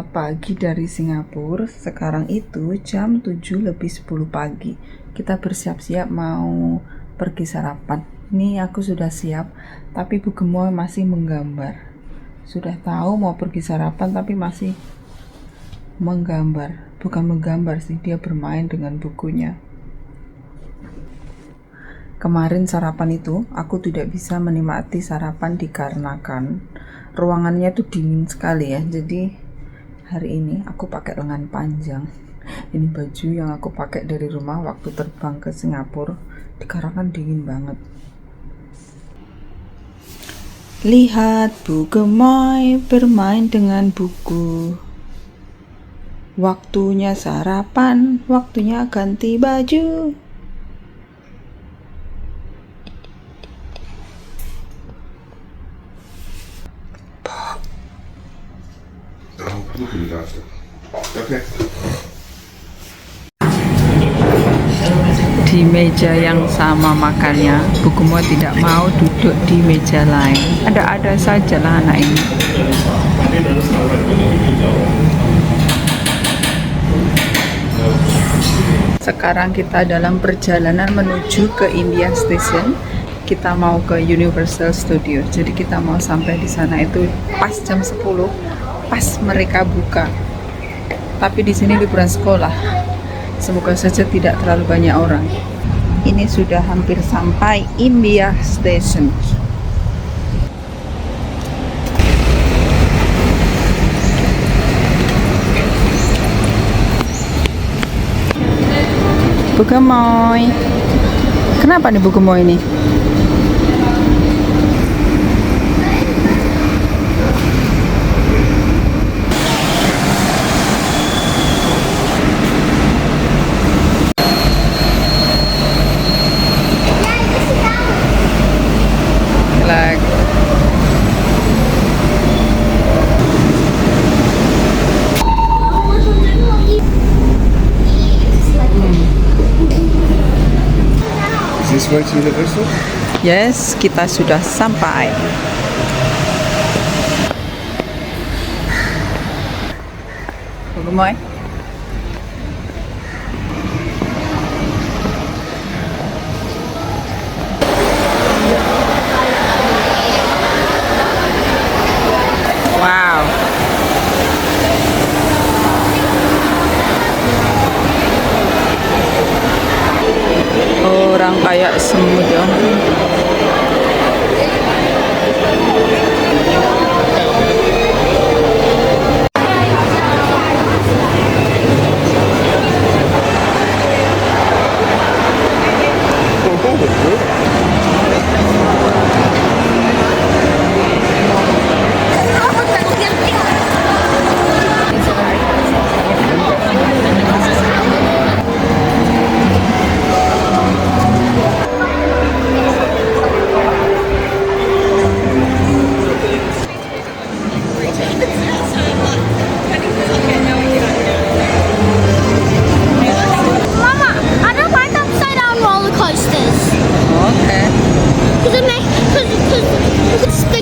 Selamat pagi dari Singapura. Sekarang itu jam 7:10 pagi. Kita bersiap-siap mau pergi sarapan. Ini aku sudah siap, tapi Bu Gemoy masih menggambar. Sudah tahu mau pergi sarapan tapi masih menggambar. Bukan menggambar sih, dia bermain dengan bukunya. Kemarin sarapan itu aku tidak bisa menikmati sarapan dikarenakan ruangannya itu dingin sekali ya. Jadi hari ini aku pakai lengan panjang. Ini baju yang aku pakai dari rumah waktu terbang ke Singapura, dikarenakan dingin banget. Lihat Bu Gemoy bermain dengan buku. Waktunya sarapan, waktunya ganti baju. Oke. Di meja yang sama makannya, Bu Gemoy tidak mau duduk di meja lain. Ada-ada saja lah anak ini. Sekarang kita dalam perjalanan menuju ke Imbiah Station. Kita mau ke Universal Studio. Jadi kita mau sampai di sana itu pas jam 10, pas mereka buka. Tapi di sini liburan sekolah. Semoga saja tidak terlalu banyak orang. Ini sudah hampir sampai Imbiah Station. Bu Gemoy. Kenapa nih Bu Gemoy ini? Is this way to Universal? Yes, kita sudah sampai. Bu Gemoy. Wow. Orang kayak semut ya.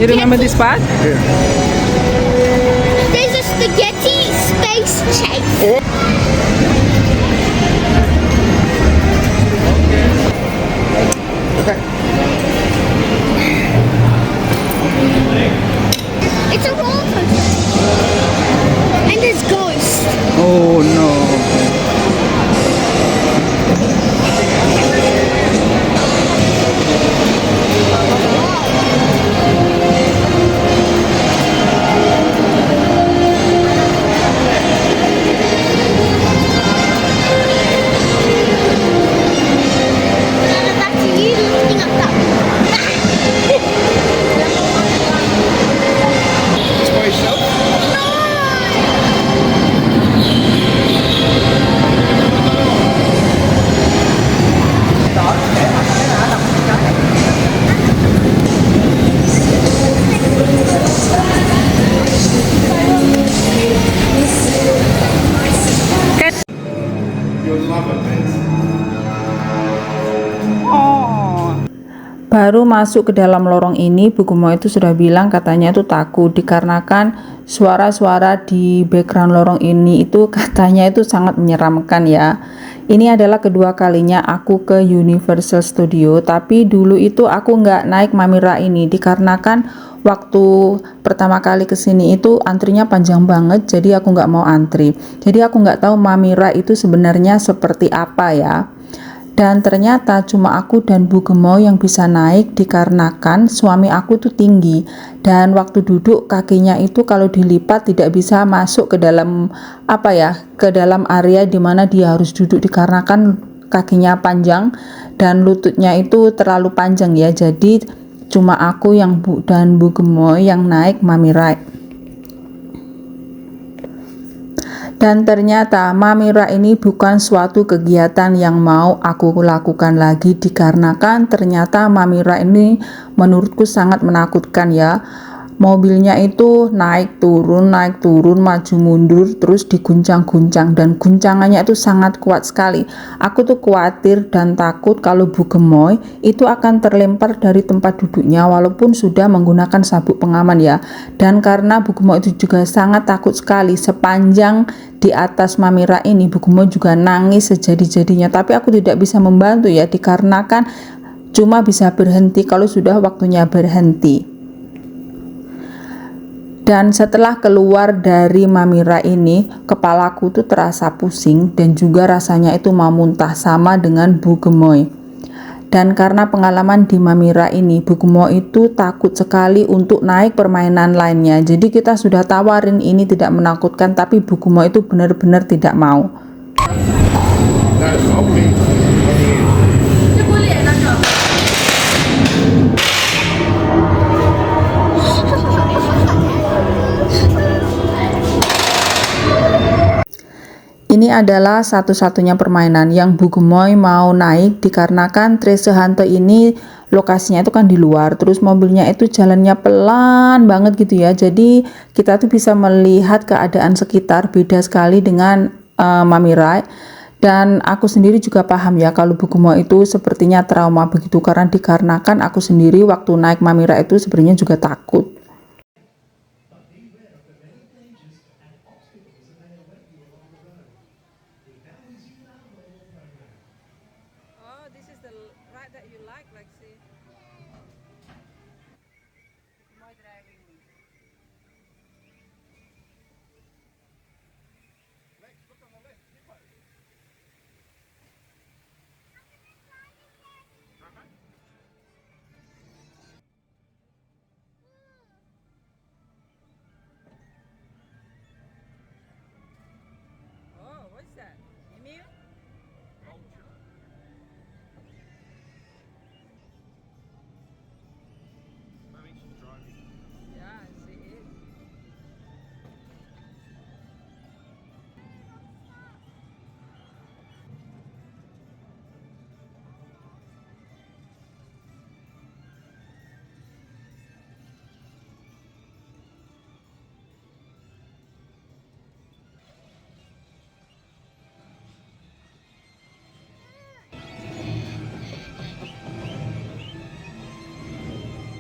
You remember this part? Yeah. There's a spaghetti space chase. Okay. It's a roller coaster. And there's ghosts. Oh no. Baru masuk ke dalam lorong ini, Bu Gemo itu sudah bilang katanya itu takut dikarenakan suara-suara di background lorong ini itu katanya itu sangat menyeramkan ya. Ini adalah kedua kalinya aku ke Universal Studio, tapi dulu itu aku nggak naik Mamira ini dikarenakan waktu pertama kali kesini itu antrinya panjang banget, jadi aku nggak mau antri. Jadi aku nggak tahu Mamira itu sebenarnya seperti apa ya. Dan ternyata cuma aku dan Bu Gemo yang bisa naik dikarenakan suami aku tuh tinggi dan waktu duduk kakinya itu kalau dilipat tidak bisa masuk ke dalam ke dalam area dimana dia harus duduk dikarenakan kakinya panjang dan lututnya itu terlalu panjang ya. Jadi cuma aku dan Bu Gemo yang naik Mamira. Dan ternyata Mamira ini bukan suatu kegiatan yang mau aku lakukan lagi dikarenakan ternyata Mamira ini menurutku sangat menakutkan ya. Mobilnya itu naik turun, maju mundur, terus diguncang-guncang dan guncangannya itu sangat kuat sekali. Aku tuh khawatir dan takut kalau Bu Gemoy itu akan terlempar dari tempat duduknya walaupun sudah menggunakan sabuk pengaman ya. Dan karena Bu Gemoy itu juga sangat takut sekali, sepanjang di atas Mamira ini Bu Gemoy juga nangis sejadi-jadinya, tapi aku tidak bisa membantu ya dikarenakan cuma bisa berhenti kalau sudah waktunya berhenti. Dan setelah keluar dari Mamira ini, kepalaku tuh terasa pusing dan juga rasanya itu mau muntah sama dengan Bu Gemoy. Dan karena pengalaman di Mamira ini, Bu Gemoy itu takut sekali untuk naik permainan lainnya. Jadi kita sudah tawarin ini tidak menakutkan, tapi Bu Gemoy itu benar-benar tidak mau. Ini adalah satu-satunya permainan yang Bu Gemoy mau naik dikarenakan Tracehunter ini lokasinya itu kan di luar, terus mobilnya itu jalannya pelan banget gitu ya. Jadi kita tuh bisa melihat keadaan sekitar, beda sekali dengan Mamira. Dan aku sendiri juga paham ya kalau Bu Gemoy itu sepertinya trauma begitu karena dikarenakan aku sendiri waktu naik Mamira itu sebenarnya juga takut.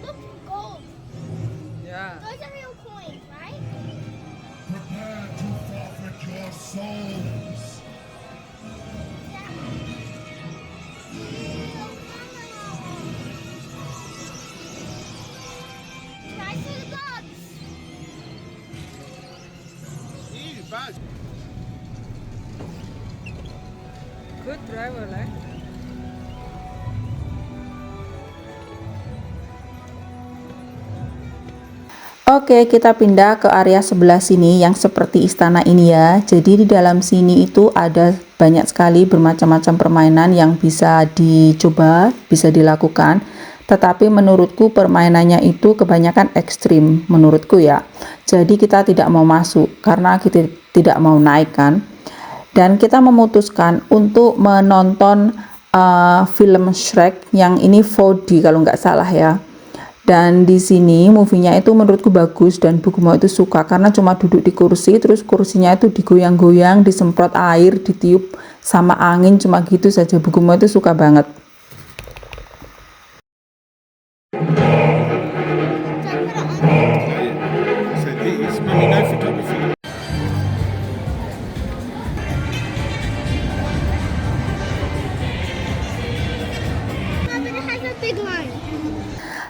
Look, gold. Yeah. Those are real coins, right? Prepare to forfeit your souls. Try to the bugs. Easy, buzz. Good driver lah. Oke, kita pindah ke area sebelah sini yang seperti istana ini ya. Jadi di dalam sini itu ada banyak sekali bermacam-macam permainan yang bisa dicoba, bisa dilakukan. Tetapi menurutku permainannya itu kebanyakan ekstrim menurutku ya. Jadi kita tidak mau masuk karena kita tidak mau naik kan. Dan kita memutuskan untuk menonton film Shrek yang ini 4D kalau nggak salah ya. Dan di sini movie-nya itu menurutku bagus dan Bu Gemoy itu suka karena cuma duduk di kursi, terus kursinya itu digoyang-goyang, disemprot air, ditiup sama angin, cuma gitu saja. Bu Gemoy itu suka banget. Big line.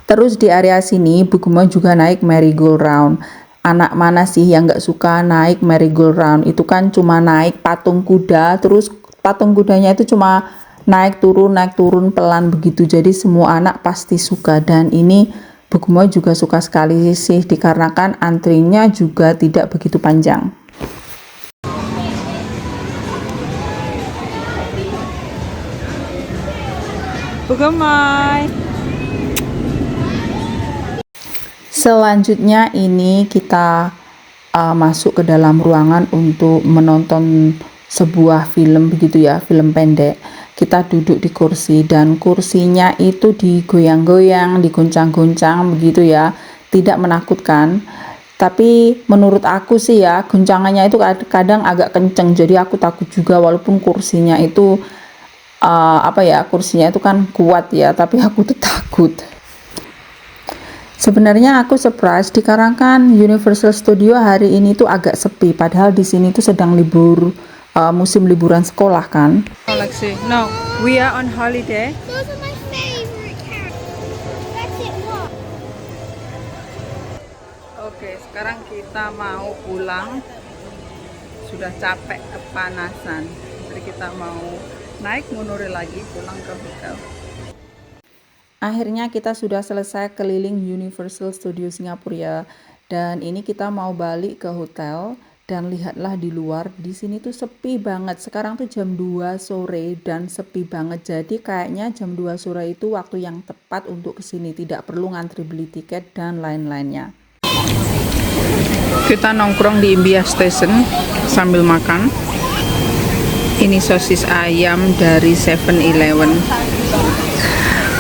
Terus di area sini Bu Gemoy juga naik merry-go-round. Anak mana sih yang nggak suka naik merry-go-round? Itu kan cuma naik patung kuda, terus patung kudanya itu cuma naik turun pelan begitu. Jadi semua anak pasti suka, dan ini Bu Gemoy juga suka sekali sih dikarenakan antrinya juga tidak begitu panjang. Bu Gemoy. Selanjutnya ini kita masuk ke dalam ruangan untuk menonton sebuah film begitu ya, film pendek. Kita duduk di kursi dan kursinya itu digoyang-goyang, digoncang-goncang begitu ya, tidak menakutkan. Tapi menurut aku sih ya, goncangannya itu kadang agak kenceng, jadi aku takut juga walaupun kursinya itu kursinya itu kan kuat ya, tapi aku tuh takut. Sebenarnya aku surprise dikarenakan Universal Studio hari ini tuh agak sepi, padahal di sini tuh sedang libur musim liburan sekolah kan. Alexi, no, we are on holiday. Those are my favorite characters. That's it. Look. Oke, sekarang kita mau pulang. Sudah capek, kepanasan. Jadi kita mau naik monorail lagi pulang ke hotel. Akhirnya kita sudah selesai keliling Universal Studio Singapura ya. Dan ini kita mau balik ke hotel, dan lihatlah di luar, di sini tuh sepi banget. Sekarang tuh jam 2 sore dan sepi banget. Jadi kayaknya jam 2 sore itu waktu yang tepat untuk kesini, tidak perlu ngantri beli tiket dan lain-lainnya. Kita nongkrong di Imbiah Station sambil makan. Ini sosis ayam dari 7-Eleven.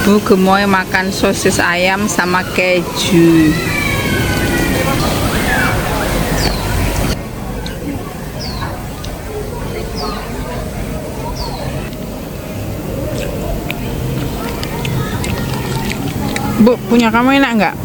Bu Gemoy makan sosis ayam sama keju. Bu, punya kamu enak nggak?